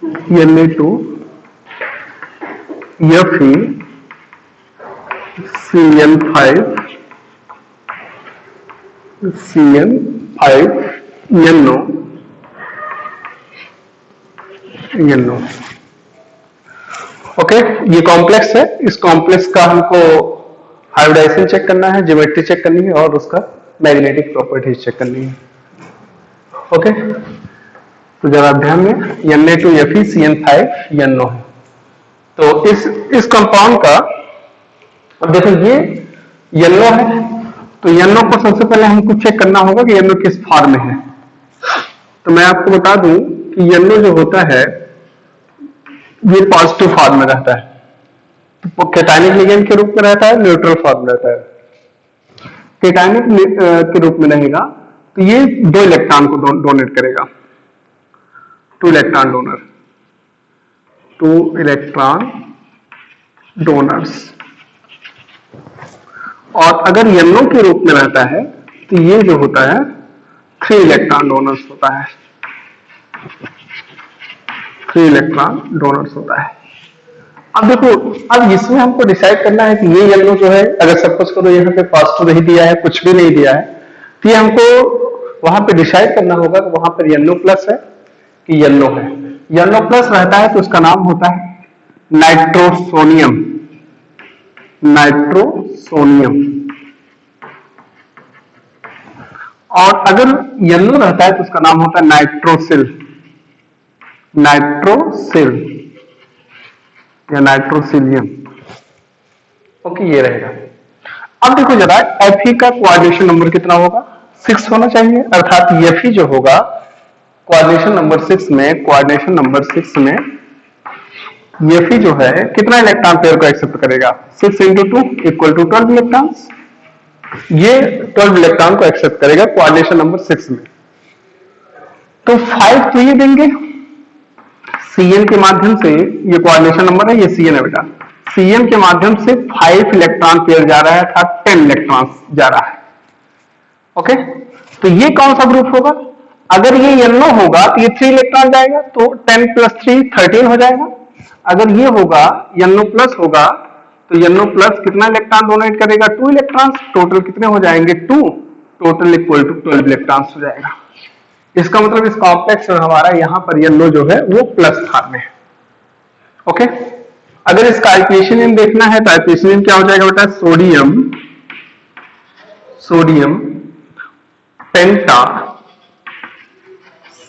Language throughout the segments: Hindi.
Na2 Fe CN5 NO okay, ये कॉम्प्लेक्स है। इस कॉम्प्लेक्स का हमको हाइब्रिडाइजेशन चेक करना है, ज्योमेट्री चेक करनी है और उसका मैग्नेटिक प्रॉपर्टीज चेक करनी है। ओके, तो जरा ध्यान में Na2 Fe CN5 NO है। तो इस कंपाउंड का अब देखो ये NO है, तो NO को सबसे पहले हमको चेक करना होगा कि NO किस फॉर्म में है। तो मैं आपको बता दूं कि NO जो होता है ये पॉजिटिव फॉर्म में रहता है, तो कैटायनिक लिगेंड के रूप में रहता है, न्यूट्रल फॉर्म में रहता है। कैटायनिक के रूप में रहेगा तो ये 2 इलेक्ट्रॉन को डोनेट करेगा, 2 इलेक्ट्रॉन डोनर, 2 इलेक्ट्रॉन डोनर्स। और अगर NO के रूप में रहता है तो ये जो होता है 3 इलेक्ट्रॉन डोनर्स होता है, 3 इलेक्ट्रॉन डोनर्स होता है। अब देखो, अब इसमें हमको डिसाइड करना है कि ये NO जो है, अगर सपोज करो यहाँ पे पॉजिटिव नहीं दिया है, कुछ भी नहीं दिया है, तो ये हमको वहां पे डिसाइड करना होगा कि वहां पर NO प्लस है कि NO है। NO प्लस रहता है तो उसका नाम होता है नाइट्रोसोनियम, नाइट्रोसोनियम। और अगर NO रहता है तो उसका नाम होता है नाइट्रोसिल, नाइट्रोसिल या नाइट्रोसिलियम। ओके, ये रहेगा। अब देखो जरा Fe का कोऑर्डिनेशन नंबर कितना होगा, 6 होना चाहिए, अर्थात Fe जो होगा कोऑर्डिनेशन नंबर 6 में, कोऑर्डिनेशन नंबर 6 में Fe जो है कितना इलेक्ट्रॉन पेयर को एक्सेप्ट करेगा, 6 × 2 = 12 इलेक्ट्रॉन। ये 12 इलेक्ट्रॉन को एक्सेप्ट करेगा कोऑर्डिनेशन नंबर 6 में। तो 5 तो ये देंगे Cn के माध्यम से, ये कोऑर्डिनेशन नंबर है, ये Cn है बेटा, Cn के माध्यम से 5 इलेक्ट्रॉन पेयर जा रहा है, अर्थात 10 इलेक्ट्रॉन जा रहा है। ओके, तो ये कौन सा ग्रुप होगा, अगर ये NO होगा तो ये 3 इलेक्ट्रॉन जाएगा, तो 10 + 3 13 हो जाएगा। अगर ये होगा NO प्लस होगा तो NO प्लस कितना इलेक्ट्रॉन डोनेट करेगा, 2 इलेक्ट्रॉन। टोटल कितने हो जाएंगे, 2, टोटल इक्वल टू 12 इलेक्ट्रॉन हो जाएगा। इसका मतलब इस कॉम्प्लेक्स में हमारा यहां पर NO जो है वो प्लस फॉर्म में है। ओके, अगर इसका आइसोलेशन देखना है तो आइसोलेशन क्या हो जाएगा बेटा, सोडियम, सोडियम पेंटा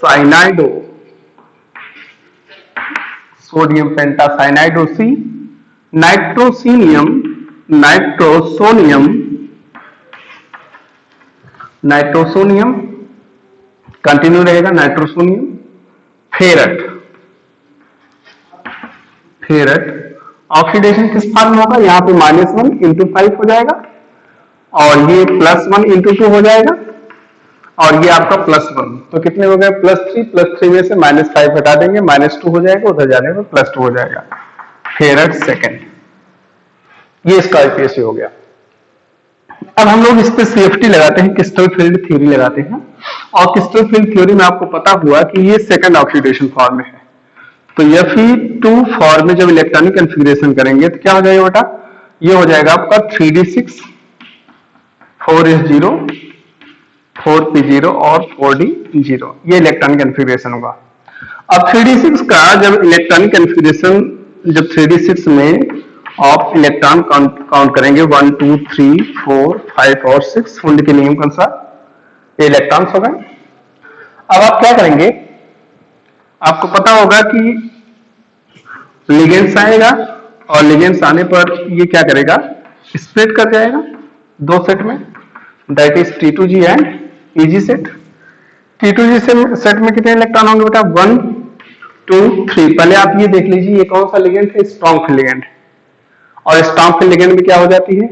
साइनाइडो, सोडियम पेंटा साइनाइडो C, नाइट्रोसिनियम, नाइट्रोसोनियम, नाइट्रोसोनियम कंटिन्यू रहेगा, नाइट्रोसोनियम, फेरट, फेरट। ऑक्सीडेशन किस फॉर्म में होगा, यहाँ पे -1 × 5 हो जाएगा, और ये +1 × 2 हो जाएगा, और ये आपका +1, तो कितने हो गए, +3 में से -5 हटा देंगे, -2 हो जाएगा, उधर जाने में +2 हो जाएगा, फेरट सेकेंड। ये इसका IPSC हो गया। अब हम लोग इस पे CFT लगाते हैं, क्रिस्टल फील्ड थ्योरी लगाते हैं, और क्रिस्टल फील्ड थ्योरी में आपको पता हुआ कि ये सेकंड ऑक्सीडेशन फॉर्म में है। तो Fe2 फॉर्म में जब इलेक्ट्रॉनिक कॉन्फ़िगरेशन करेंगे तो क्या हो जाएगा बेटा, ये हो जाएगा आपका 3d6 4s0 4p0 और 4d0, ये इलेक्ट्रॉनिक कॉन्फ़िगरेशन होगा। अब 3d6 का जब इलेक्ट्रॉनिक कॉन्फ़िगरेशन, जब 3d6 में आप इलेक्ट्रॉन काउंट करेंगे 1 2 3 4 5 और 6 फुंड के नियम के अनुसार ये इलेक्ट्रॉन्स हो गए। अब आप क्या करेंगे, आपको पता होगा कि लिगेंड्स आएगा, और लिगेंड्स आने पर ये क्या करेगा, स्प्लिट कर जाएगा 2 सेट में, that is T2G and EG set. T2G set में कितने इलेक्ट्रॉन होंगे बेटा, 1 2 3। पहले आप ये देख लीजिए ये कौन सा लिगेंड है, स्ट्रॉन्ग फील्ड लिगेंड। और स्ट्रॉन्ग फील्ड लिगेंड में क्या हो जाती है,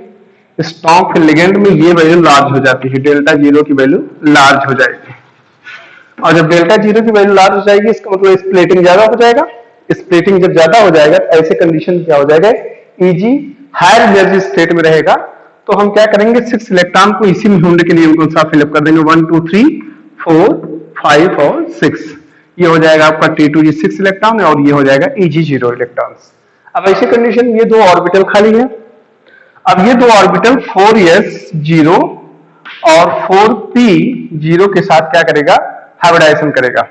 स्ट्रॉन्ग फील्ड लिगेंड में ये वैल्यू लार्ज हो जाती है, ΔG की वैल्यू लार्ज हो जाएगी। और जब ΔG की वैल्यू लार्ज हो जाएगी, इसका मतलब स्प्लिटिंग ज्यादा हो जाएगा। स्प्लिटिंग जब ज्यादा हो जाएगा तो ऐसे कंडीशन क्या हो जाएगा, EG हायर एनर्जी स्टेट में रहेगा, तो हम क्या करेंगे, 6 इलेक्ट्रॉन को इसी में ढूंढने के नियम के अनुसार फिलअप कर देंगे, 1 2 3 4 5 और 6। ये हो जाएगा आपका T2 6 इलेक्ट्रॉन और ये हो जाएगा Eg 0 इलेक्ट्रॉन। अब ऐसी कंडीशन ये दो ऑर्बिटल खाली है। अब ये दो ऑर्बिटल 4s 0 और 4p 0 के साथ क्या करेगा, हाइब्रिडाइजेशन करेगा।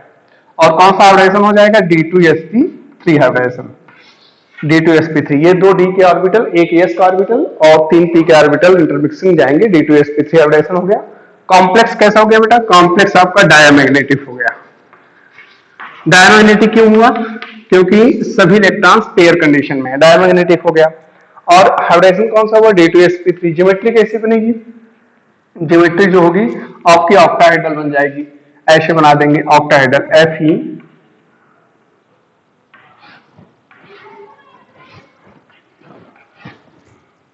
और कौन सा हाइब्रिडाइजेशन हो जाएगा, D2sp3 हाइब्रिडाइजेशन। D2sp3 ये दो D के ऑर्बिटल, एक s का ऑर्बिटल और 3 p के ऑर्बिटल इंटरमिक्सिंग जाएंगे, D2sp3 हाइब्रिडाइजेशन हो गया। कॉम्प्लेक्स कैसा हो गया बेटा, कॉम्प्लेक्स आपका डायमैग्नेटिक हो गया। डायमैग्नेटिक क्यों हुआ, क्योंकि सभी इलेक्ट्रॉन्स पेयर कंडीशन में है, डायमैग्नेटिक हो गया। और हाइब्रिडाइजेशन कौन सा हुआ, D2sp3। ज्योमेट्री कैसी बनेगी, ज्योमेट्री जो होगी आपकी ऑक्टाहेड्रल बन जाएगी। ऐसे बना देंगे ऑक्टाहेड्रल, Fe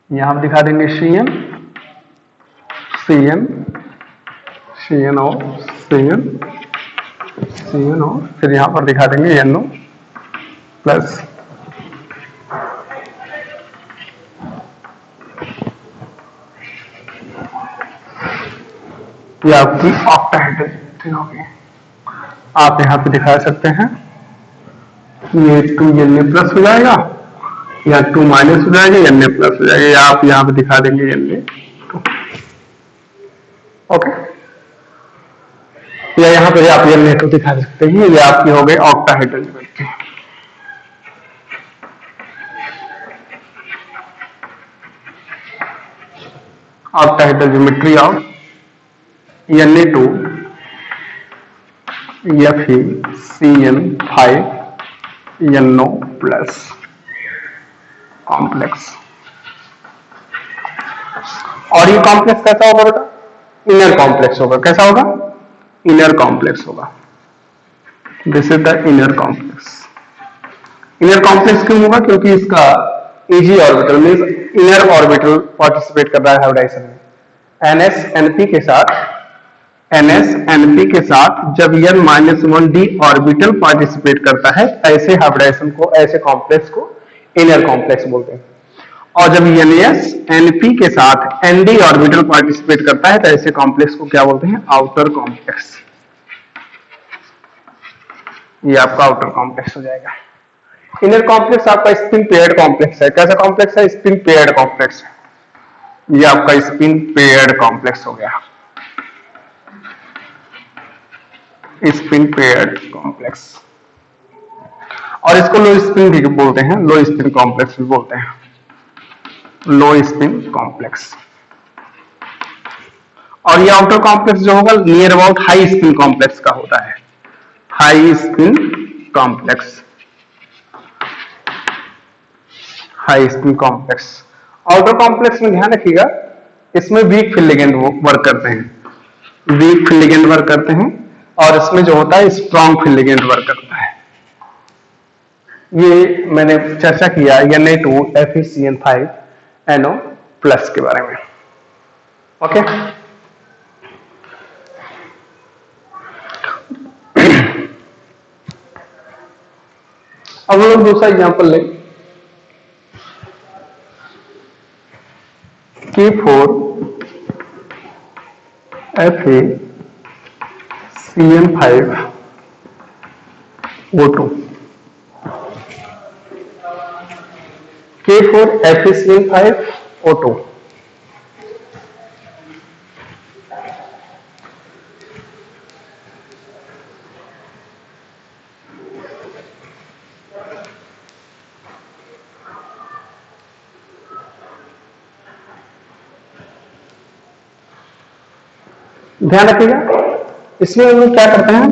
यहां दिखा देंगे Cn Cn Cn और Cn Cn और फिर यहां पर दिखा देंगे NO प्लस। ये आपकी ऑक्टाहेड्रल होगी। आप यहां पे दिखा सकते हैं, ये 2 Na प्लस हो जाएगा या 2 माइनस हो जाएगा या Na प्लस हो जाएगा, या आप यहां पे दिखा देंगे Na। ओके, या यहां पर आप Na2 दिखा सकते हैं। ये आपकी हो गई octahedral geometry. Octahedral geometry of Na2 Fe Cn5 NO plus complex. और ये कॉम्प्लेक्स कैसा होगा बेटा, इनर कॉम्प्लेक्स होगा। कैसा होगा, इनर कॉम्प्लेक्स होगा। This is the inner complex. Inner complex क्यों होगा, क्योंकि इसका Eg orbital means inner orbital participate कर रहा है हाइब्रिडाइजेशन में। ns np के साथ, ns np के साथ जब n-1d ऑर्बिटल पार्टिसिपेट करता है, ऐसे हाइब्रिडाइजेशन को, ऐसे कॉम्प्लेक्स को इनर कॉम्प्लेक्स बोलते हैं। और जब ns np के साथ nd ऑर्बिटल पार्टिसिपेट करता है, तो ऐसे कॉम्प्लेक्स को क्या बोलते हैं, आउटर कॉम्प्लेक्स। ये आपका आउटर कॉम्प्लेक्स हो जाएगा। इनर कॉम्प्लेक्स आपका स्पिन पेयर्ड कॉम्प्लेक्स है। कैसा कॉम्प्लेक्स है, स्पिन पेयर्ड कॉम्प्लेक्स। ये आपका स्पिन पेयर्ड कॉम्प्लेक्स हो गया, स्पिन पेयर्ड कॉम्प्लेक्स। और इसको लो स्पिन भी बोलते हैं, लो स्पिन कॉम्प्लेक्स भी बोलते हैं, लो स्पिन कॉम्प्लेक्स। और ये आउटर कॉम्प्लेक्स जो होगा near about high spin complex का होता है, high spin complex, high spin complex. Outer complex में ध्यान रखिएगा, इसमें वीक फील्ड लिगेंड वर्क करते हैं, वीक फील्ड लिगेंड वर्क करते हैं। और इसमें जो होता है स्ट्रॉन्ग फील्ड लिगेंड वर्क करता है। ये मैंने चर्चा किया Na2 FeCN5 NO प्लस के बारे में। ओके, अब हम लोग दूसरा एग्जांपल लें, K4 FeCN5 O2, K4 FeCN5 O2। ध्यान रखिएगा, इसमें हम लोग क्या करते हैं,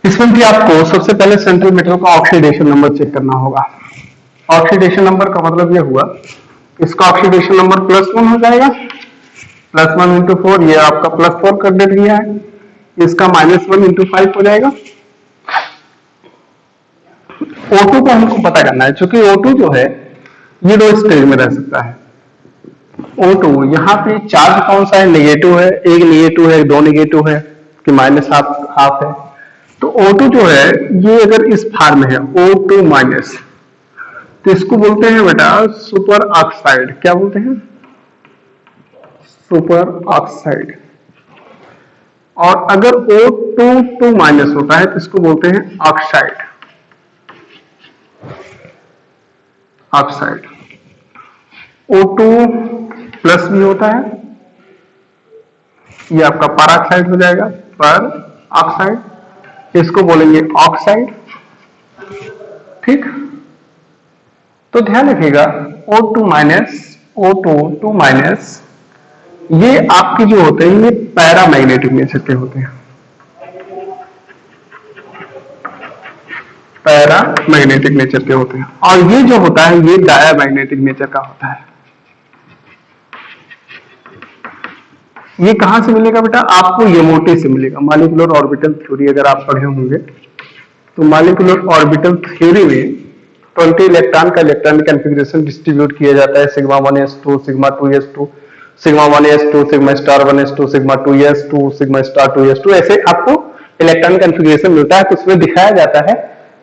इसमें भी आपको सबसे पहले सेंट्रल मेटल का ऑक्सीडेशन नंबर चेक करना होगा। ऑक्सीडेशन नंबर का मतलब यह हुआ, इसका ऑक्सीडेशन नंबर +1 हो जाएगा, +1 इंटू 4, ये आपका +4 कर दे दिया है। इसका -1 इंटू 5 हो जाएगा। O2 को हमको पता करना है, क्योंकि O2 जो है ये दो स्टेज में रह सकता है। O2 यहाँ पे चार्ज कौन सा है, नेगेटिव है, एक नेगेटिव है, दो नेगेटिव है कि -हाफ है। तो O2 जो है ये अगर इस फॉर्म में है O2 माइनस, तो इसको बोलते हैं बेटा सुपर ऑक्साइड। क्या बोलते हैं, सुपर ऑक्साइड। और अगर O2 माइनस होता है तो इसको बोलते हैं ऑक्साइड। ऑक्साइड O2 प्लस भी होता है, ये आपका पैराक्साइड हो जाएगा, पर ऑक्साइड, इसको बोलेंगे ऑक्साइड। ठीक, तो ध्यान रखिएगा O2 माइनस ये आपके जो होते हैं ये पैरामैग्नेटिक नेचर के होते हैं, पैरामैग्नेटिक नेचर के होते हैं, और ये जो होता है ये डायामैग्नेटिक नेचर का होता है। ये कहां से मिलेगा बेटा? आपको यमोटी से मिलेगा, मॉलिक्यूलर ऑर्बिटल थ्योरी अगर आप पढ़े होंगे तो मॉलिक्यूलर ऑर्बिटल थ्योरी में 20 इलेक्ट्रॉन का इलेक्ट्रॉनिक कॉन्फ़िगरेशन डिस्ट्रीब्यूट किया जाता है, sigma 1s2, sigma 2s2, sigma 1s2, sigma star 1s2, sigma 2s2, sigma star 2s2, ऐसे आपको इलेक्ट्रॉनिक कॉन्फ़िगरेशन मिलता है। तो उसमें दिखाया जाता है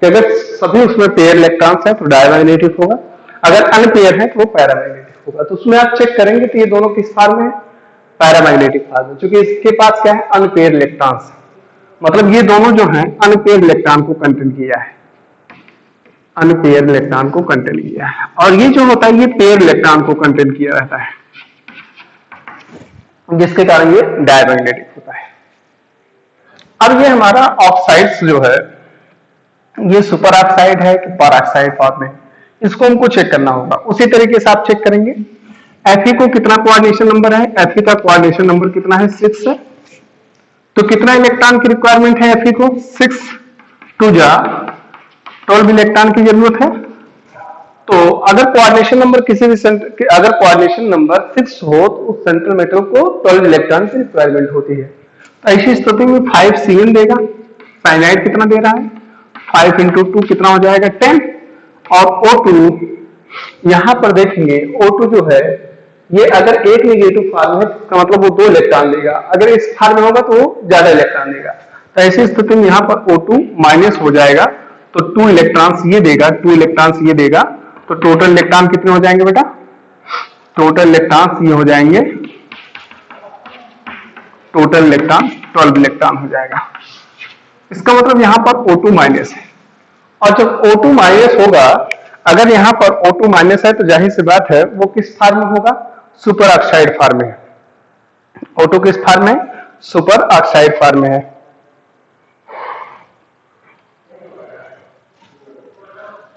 कि अगर सभी उसमें पेयर इलेक्ट्रॉन्स है तो डायमैग्नेटिक होगा, अगर अनपेयर है तो वो पैरामैग्नेटिक होगा। तो उसमें आप चेक करेंगे तो ये दोनों किस फॉर्म में है? पैरामैग्नेटिक फॉर्म में, क्योंकि इसके पास क्या है? अनपेयर इलेक्ट्रॉन्स, मतलब ये दोनों जो हैं अनपेयर इलेक्ट्रॉन को कंटेन किया है, अनपेयर इलेक्ट्रॉन को कंटेन किया है, और ये जो होता है ये पेयर इलेक्ट्रॉन को कंटेन किया रहता है, जिसके कारण ये डायमैग्नेटिक होता है। अब ये हमारा ऑक्साइड्स जो है ये सुपर ऑक्साइड है कि पैराक्साइड फॉर्म में, इसको हमको चेक करना होगा। उसी तरीके से आप चेक करेंगे Fe को कितना कोऑर्डिनेशन नंबर है? Fe का कोऑर्डिनेशन नंबर कितना है? 6 है। तो कितना इलेक्ट्रॉन की रिक्वायरमेंट है Fe को? 6 टू जा 12 इलेक्ट्रॉन की जरूरत है। तो अगर कोऑर्डिनेशन नंबर किसी भी सेंटर, अगर कोऑर्डिनेशन नंबर 6 हो तो उस सेंट्रल मेटल को 12 इलेक्ट्रॉन की रिक्वायरमेंट होती है। तो ऐसी स्थिति में 5 Cn देगा। साइनाइड कितना दे रहा है? 5 इंटू 2 कितना हो जाएगा? 10। और O2 यहां पर देखेंगे O2 जो है ये अगर एक नेगेटिव फॉर्म है तो मतलब वो 2 इलेक्ट्रॉन देगा, अगर इस फॉर्म में होगा तो वो ज्यादा इलेक्ट्रॉन देगा। तो ऐसी स्थिति में यहां पर O2 माइनस हो जाएगा, तो 2 इलेक्ट्रॉन्स ये देगा, 2 इलेक्ट्रॉन्स ये देगा, तो टोटल इलेक्ट्रॉन कितने हो जाएंगे बेटा? टोटल इलेक्ट्रॉन्स ये हो जाएंगे, टोटल इलेक्ट्रॉन 12 इलेक्ट्रॉन हो जाएगा। इसका मतलब यहां पर O2 माइनस है, और जब O2 माइनस होगा, अगर यहां पर O2 माइनस है तो जाहिर सी बात है वो किस फॉर्म में होगा? सुपर ऑक्साइड फॉर्म में। O2 किस फॉर्म में? सुपर ऑक्साइड फॉर्म में है।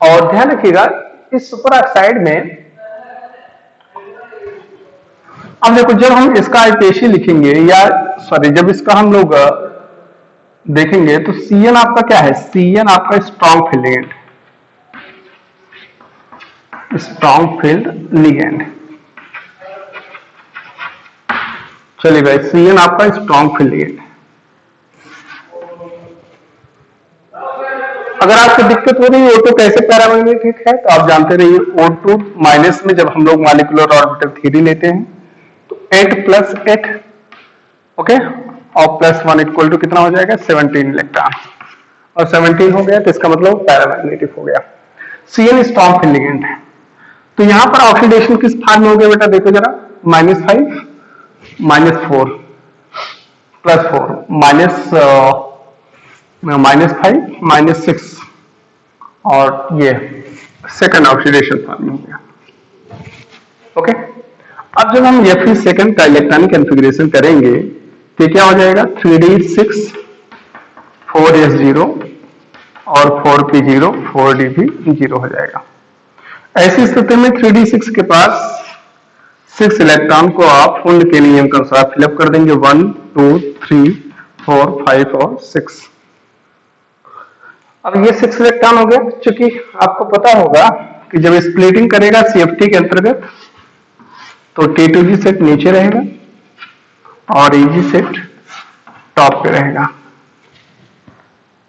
और ध्यान रखिएगा इस सुपर ऑक्साइड में, अब देखो जब हम इसका आईपीएसी लिखेंगे, या सॉरी जब इसका हम लोग देखेंगे तो Cn आपका क्या है? Cn आपका strong field ligand, strong field ligand. चलिए भाई, Cn आपका स्ट्रॉन्ग फील्ड लिगेंड। अगर आपको दिक्कत हो रही है O2 कैसे पैरामैग्नेटिक है, तो आप जानते रहिए O2 माइनस में जब हम लोग मॉलिक्यूलर ऑर्बिटल थ्योरी लेते हैं तो 8 प्लस 8, ओके, और प्लस 1 इक्वल टू कितना हो जाएगा? 17 इलेक्ट्रॉन, और 17 हो गया तो इसका मतलब पैरामैग्नेटिक हो गया। Cn स्ट्रॉन्ग फील्ड लिगेंड है। तो यहां पर ऑक्सीडेशन किस फॉर्म में हो गया बेटा? देखो जरा, -5 -4 +4 -5 -6, और ये सेकंड ऑक्सीडेशन फॉर्म में हो गया। ओके, अब जब हम Fe सेकंड का इलेक्ट्रॉनिक कॉन्फ़िगरेशन करेंगे तो क्या हो जाएगा? 3d6 4s0 और 4p0 4d भी 0 हो जाएगा। ऐसी स्थिति में 3d6 के पास 6 इलेक्ट्रॉन को आप फुंड के नियम के अनुसार फिलअप कर देंगे, 1 2 3 4 5 और 6। अब ये 6 इलेक्ट्रॉन हो गया। चूंकि आपको पता होगा कि जब स्प्लिटिंग करेगा CFT के अंतर्गत तो T2G सेट नीचे रहेगा और EG सेट टॉप पे रहेगा।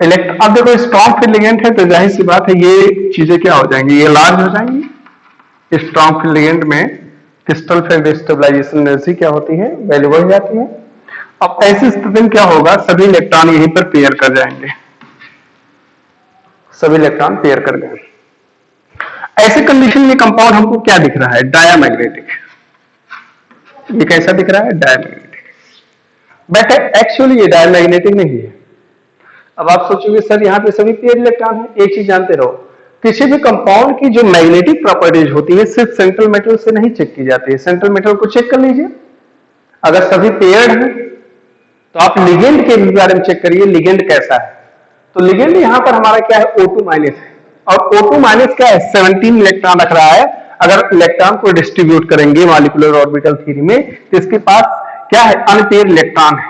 अब देखो स्ट्रॉन्ग फील्ड लिगेंड है तो जाहिर सी बात है ये चीजें क्या हो जाएंगी? ये लार्ज हो जाएंगी। स्ट्रॉन्ग फील्ड लिगेंड में क्रिस्टल फील्ड स्टेबलाइजेशन एनर्जी क्या होती है? वैल्यू बढ़ जाती है। अब ऐसी स्थिति में क्या होगा? सभी इलेक्ट्रॉन यहीं पर पेयर कर जाएंगे, सभी इलेक्ट्रॉन पेयर कर गए। ऐसे कंडीशन में कंपाउंड हमको क्या दिख रहा है? डायामैग्नेटिक। ये कैसा दिख रहा है? डायामैग्नेटिक। बट एक्चुअली ये डायमैग्नेटिक नहीं है। अब आप सोचोगे सर यहाँ पे सभी पेयर इलेक्ट्रॉन है। एक चीज जानते रहो, किसी भी कंपाउंड की जो मैग्नेटिक प्रॉपर्टीज होती है सिर्फ सेंट्रल मेटल से नहीं चेक की जाती है। सेंट्रल मेटल को चेक कर लीजिए, अगर सभी पेयर्ड हैं तो आप लिगेंड के बारे में चेक करिए, लिगेंड कैसा है। तो लिगेंड यहां पर हमारा क्या है, O2 माइनस है, और O2 माइनस क्या है, 17 इलेक्ट्रॉन रख रहा है। अगर इलेक्ट्रॉन को डिस्ट्रीब्यूट करेंगे मॉलिक्यूलर ऑर्बिटल थ्योरी में तो इसके पास क्या है, अनपेयर इलेक्ट्रॉन है,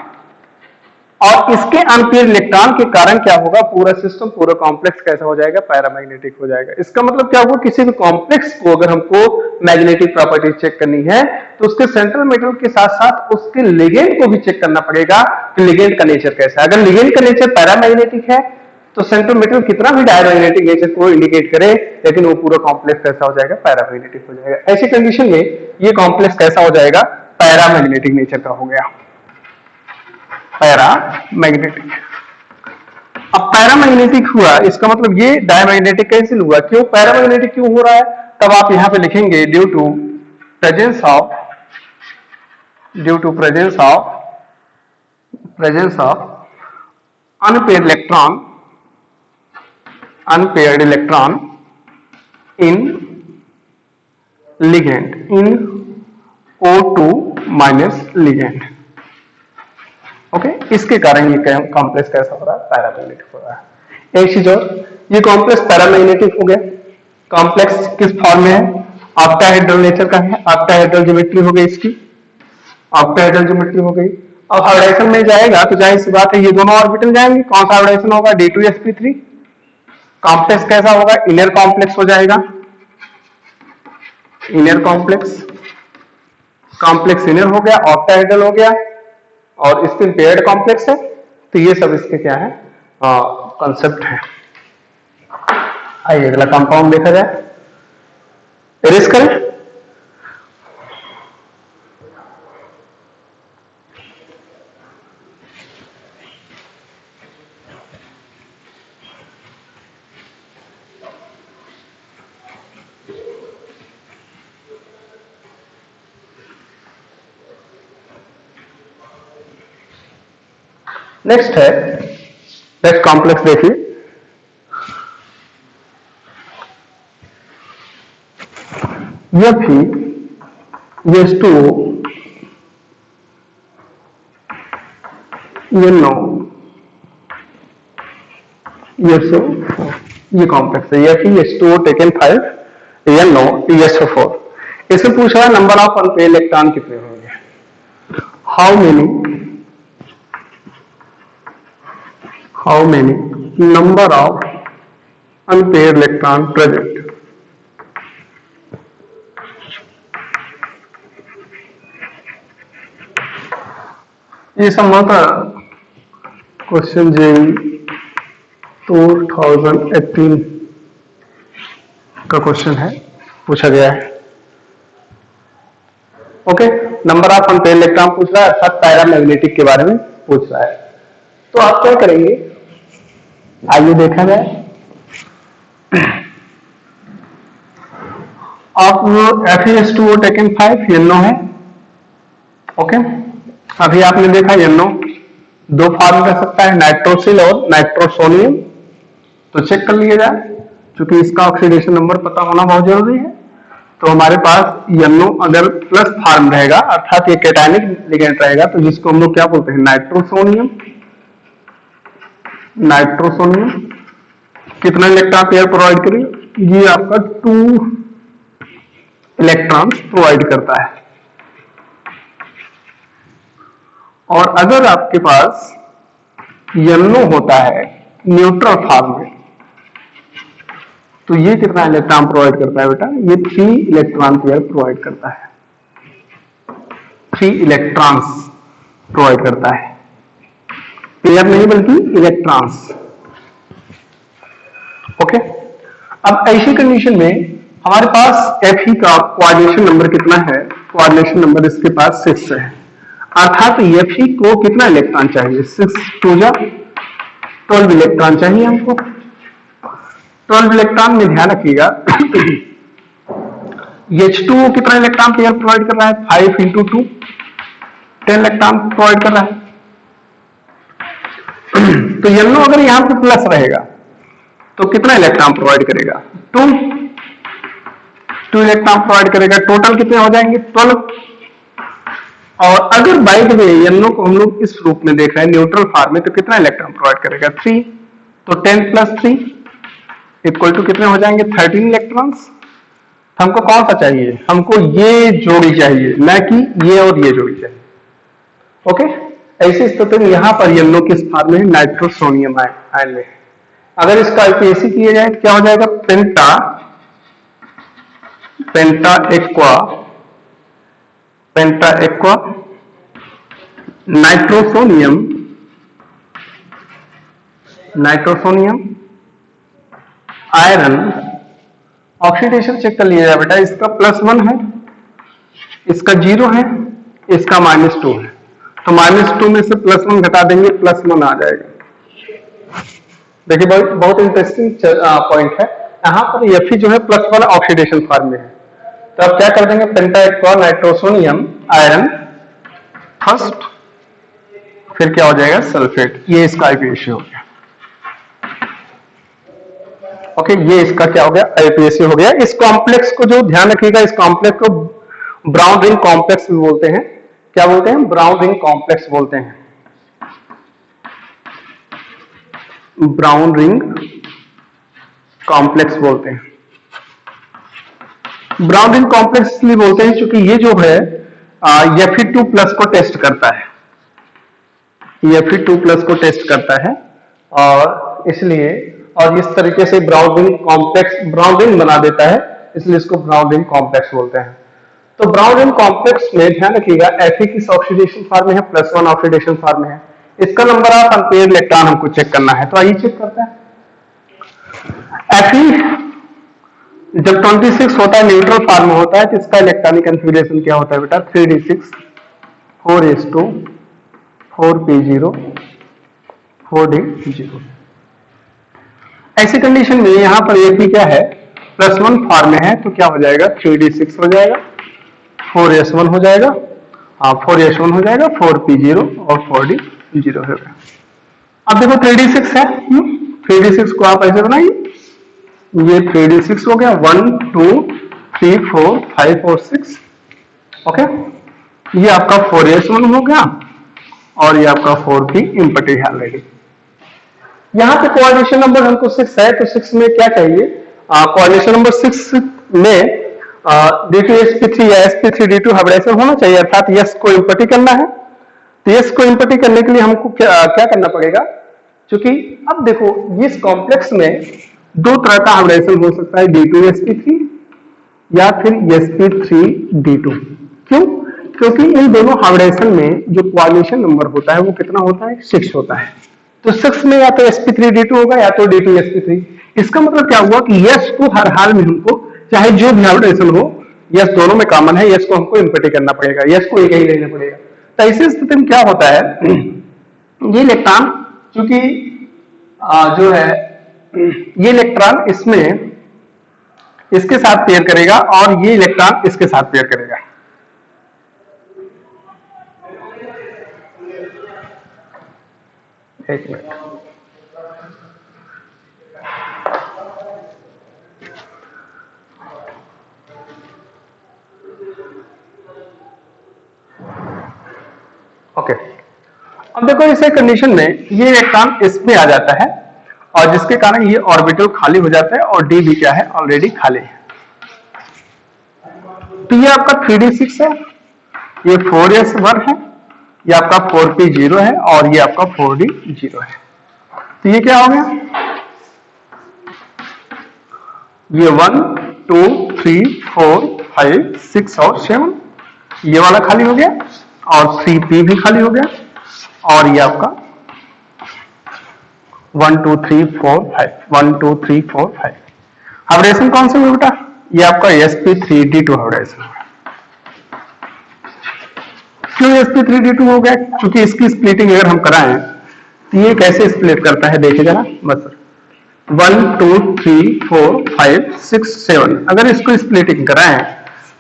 और इसके अनपेयर इलेक्ट्रॉन के कारण क्या होगा, पूरा सिस्टम, पूरा कॉम्प्लेक्स कैसा हो जाएगा, पैरामैग्नेटिक हो जाएगा। इसका मतलब क्या होगा, किसी भी कॉम्प्लेक्स को अगर हमको मैग्नेटिक प्रॉपर्टी चेक करनी है तो उसके सेंट्रल मेटल के साथ साथ उसके लिगेंड को भी चेक करना पड़ेगा कि लिगेंड का नेचर कैसा है। अगर लिगेंड का नेचर पैरामैग्नेटिक है तो सेंट्रल मेटल कितना भी डायमैग्नेटिक नेचर को इंडिकेट करे, लेकिन वो पूरा कॉम्प्लेक्स कैसा हो जाएगा, पैरामैग्नेटिक हो जाएगा। ऐसी कंडीशन में ये कॉम्प्लेक्स कैसा हो जाएगा, पैरामैग्नेटिक नेचर का हो गया, पैरामैग्नेटिक। अब पैरामैग्नेटिक हुआ, इसका मतलब ये डायमैग्नेटिक कैसे हुआ, क्यों पैरामैग्नेटिक क्यों हो रहा है, तब आप यहां पे लिखेंगे due to presence of unpaired electron in ligand, in O2 minus ligand. Okay, इसके कारण ये कॉम्प्लेक्स कैसा हो रहा है, पैरामैग्नेटिक हो रहा है। एक चीज और, ये कॉम्प्लेक्स पैरामैग्नेटिक हो गया। कॉम्प्लेक्स किस फॉर्म में है, ऑक्टाहेड्रल नेचर का है, ऑक्टाहेड्रल ज्योमेट्री हो गई इसकी, ऑक्टाहेड्रल ज्योमेट्री हो गई। अब हाइब्रिडेशन में जाएगा तो जाहिर सी बात है ये दोनों ऑर्बिटल जाएंगे, कौन सा हाइब्रिडेशन होगा, D2sp3। कॉम्प्लेक्स कैसा होगा, इनर कॉम्प्लेक्स हो जाएगा, इनर कॉम्प्लेक्स, कॉम्प्लेक्स इनर हो गया, ऑक्टाहेड्रल हो गया, और स्पिन पेयर्ड कॉम्प्लेक्स है। तो ये सब इसके क्या है, कॉन्सेप्ट है। आइए अगला कंपाउंड देखा जाए, इरेज करें। नेक्स्ट है, नेक्स्ट कॉम्प्लेक्स देखिए, Fe2 NO ये कॉम्प्लेक्स है, Fe2 टेकन 5 NO TSO4। इससे पूछा है नंबर ऑफ अनपेयर्ड इलेक्ट्रॉन कितने होंगे, how many number of unpaired electron present। ये संभवतः क्वेश्चन जेई 2018 का क्वेश्चन है, पूछा गया है। Okay, number of unpaired electron पूछ रहा है, अर्थात पैरामैग्नेटिक के बारे में पूछ रहा है। तो आप क्या करेंगे, आइए देखा जाए। आप Fe2 टेकन 5 NO है। ओके, अभी आपने देखा NO दो फॉर्म कर सकता है, नाइट्रोसिल और नाइट्रोसोनियम। तो चेक कर लिया जाए, क्योंकि इसका ऑक्सीडेशन नंबर पता होना बहुत जरूरी है। तो हमारे पास NO अगर प्लस फॉर्म रहेगा, अर्थात ये कैटायनिक लिगेंड रहेगा, तो जिसको हम लोग क्या बोलते हैं, नाइट्रोसोनियम। कितना इलेक्ट्रॉन पेयर प्रोवाइड करेगा, ये आपका 2 इलेक्ट्रॉन प्रोवाइड करता है। और अगर आपके पास NO होता है न्यूट्रल फॉर्म में, तो ये कितना इलेक्ट्रॉन प्रोवाइड करता है बेटा, ये 3 इलेक्ट्रॉन पेयर प्रोवाइड करता है, 3 इलेक्ट्रॉन्स प्रोवाइड करता है, पेयर नहीं बल्कि इलेक्ट्रॉन्स। ओके, अब ऐसी कंडीशन में हमारे पास Fe का कोऑर्डिनेशन नंबर कितना है, कोऑर्डिनेशन नंबर इसके पास 6 है, अर्थात Fe को कितना इलेक्ट्रॉन चाहिए, 6 2 12 इलेक्ट्रॉन चाहिए हमको। 12 इलेक्ट्रॉन में ध्यान रखिएगा H2O कितना इलेक्ट्रॉन पेयर प्रोवाइड कर रहा है, 5 × 2 10 इलेक्ट्रॉन प्रोवाइड कर रहा है। तो येलो अगर यहां पे प्लस रहेगा तो कितना इलेक्ट्रॉन प्रोवाइड करेगा? 2 इलेक्ट्रॉन प्रोवाइड करेगा। टोटल कितने हो जाएंगे? 12। और अगर बाय द वे येलो को हम लोग इस रूप में देख रहे हैं न्यूट्रल फॉर्म में, तो कितना इलेक्ट्रॉन प्रोवाइड करेगा? 3। तो 10 + 3 इक्वल टू कितने हो जाएंगे? 13 इलेक्ट्रॉन्स। हमको कौन सा चाहिए? हमको ये जोड़ी चाहिए, ना कि ये और ये जोड़ी चाहिए। ओके, ऐसी स्थिति में यहां पर येलो किस फॉर्म में? नाइट्रोसोनियम आयन में। अगर इसका आईपीएसी किया जाए तो क्या हो जाएगा? Penta aqua nitrosonium iron. Oxidation check कर लिया जाए बेटा। इसका +1 है, इसका 0 है, इसका -2 है। तो -2 में से +1 घटा देंगे, +1 आ जाएगा। देखिए बहुत इंटरेस्टिंग पॉइंट है। यहाँ पर Fe जो है +1 ऑक्सीडेशन फॉर्म में है। तो आप क्या कर देंगे? पेंटा एक्वा नाइट्रोसोनियम आयरन फर्स्ट, फिर क्या हो जाएगा? सल्फेट। ये इसका आईपीएसी हो गया। ओके, ये इसका क्या हो गया? आईपीएसी हो गया। इस कॉम्प्लेक्स को जो ध्यान रखिएगा, इस कॉम्प्लेक्स को ब्राउन रिंग कॉम्प्लेक्स भी बोलते हैं। क्या बोलते हैं? ब्राउन रिंग कॉम्प्लेक्स बोलते हैं। ब्राउन रिंग कॉम्प्लेक्स बोलते हैं। ब्राउन रिंग कॉम्प्लेक्स इसलिए बोलते हैं क्योंकि ये जो है Fe2+ को टेस्ट करता है। Fe2+ को टेस्ट करता है, और इसलिए और इस तरीके से brown ring complex brown ring बना देता है, इसलिए इसको ब्राउन रिंग कॉम्प्लेक्स बोलते हैं। तो ब्राउन रिंग कॉम्प्लेक्स में ध्यान रखिएगा Fe किस ऑक्सीडेशन फॉर्म में है? +1 ऑक्सीडेशन फॉर्म में है। इसका नंबर ऑफ अनपेयर्ड इलेक्ट्रॉन हमको चेक करना है, तो आइए चेक करते हैं। Fe जब 26 होता है, न्यूट्रल फॉर्म में होता है, तो इसका इलेक्ट्रॉनिक कन्फिगरेशन क्या होता है बेटा? 3d6 4s2 4p0 4d0। ऐसी कंडीशन में यहां पर Fe क्या है? +1 फॉर्म में है, तो क्या हो जाएगा? 3d6 हो जाएगा, 4s1 हो जाएगा, 4s1 हो जाएगा, 4p0 और 4d0 होगा। अब देखो 3d6 है, 3d6 को आप ऐसे बनाइए। ये 3d6 हो गया, 1 2 3 4 5 और 6। ओके, ये आपका 4s1 हो गया, और ये आपका 4p इम्पटी है ऑलरेडी। यहां पे कोऑर्डिनेशन नंबर हमको 6 है, तो 6 में क्या चाहिए? कोऑर्डिनेशन नंबर 6 में D2sp3 या sp3d2 हाइब्रिडाइजेशन होना चाहिए, अर्थात यस को इम्पटी करना है। तो यस को इम्पटी करने के लिए हमको क्या करना पड़ेगा? क्योंकि अब देखो इस कॉम्प्लेक्स में 2 तरह का हाइब्रिडाइजेशन हो सकता है, D2sp3 या फिर sp3d2। क्यों? क्योंकि इन दोनों हाइब्रिडाइजेशन में जो कोऑर्डिनेशन नंबर होता है वो कितना होता है? 6 होता है। तो 6 में या तो sp3d2 होगा या तो D2sp3। इसका मतलब क्या हुआ कि यस को हर हाल में हमको, चाहे जो भी हाइब्रिडेशन हो, यस दोनों में कॉमन है, यस को हमको इम्पटी करना पड़ेगा, यस को एक ही लेना पड़ेगा। तो ऐसी स्थिति में क्या होता है? ये इलेक्ट्रॉन चूंकि जो है ये इलेक्ट्रॉन इसमें इसके साथ पेयर करेगा, और ये इलेक्ट्रॉन इसके साथ पेयर करेगा। एक मिनट, ओके। अब देखो इस कंडीशन में ये इलेक्ट्रॉन इसमें आ जाता है, और जिसके कारण ये ऑर्बिटल खाली हो जाता है, और डी भी क्या है? ऑलरेडी खाली है। तो ये आपका 3d6 है, ये 4s1 है, ये आपका 4p0 है, और ये आपका 4d0 है। तो ये क्या हो गया? ये 1 2 3 4 5 6 और 7, ये वाला खाली हो गया, और 3p भी खाली हो गया, और ये आपका 1 2 3 4 5 1 2 3 4 5 हाइब्रिडेशन कौन से हुए बेटा? ये आपका sp3d2 हाइब्रिडेशन। क्यों sp3d2 हो गया? क्योंकि इसकी स्प्लिटिंग अगर हम कराएं तो ये कैसे स्प्लिट करता है देखिए जरा। बस 1 2 3 4 5 6 7, अगर इसको स्प्लिटिंग कराएं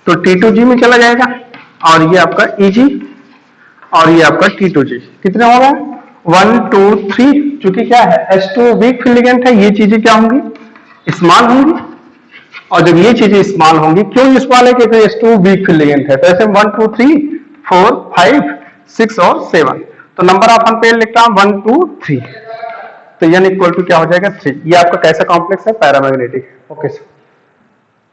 तो T2g में चला जाएगा, और ये आपका Eg, और ये आपका T2g कितना होगा? 1 2 3, चूंकि क्या है H2 वीक फील्ड लिगेंड है, ये चीजें क्या होंगी स्मॉल होंगी, और जब ये चीजें स्मॉल होंगी, क्यों स्मॉल है क्योंकि H2 वीक फील्ड लिगेंड है, तो ऐसे 1 2 3 4 5 6 और 7, तो नंबर ऑफ अनपेयर्ड लिखता हूं 1 2 3, तो n इक्वल टू क्या हो जाएगा 3। ये आपका कैसा कॉम्प्लेक्स है पैरामैग्नेटिक। Okay sir.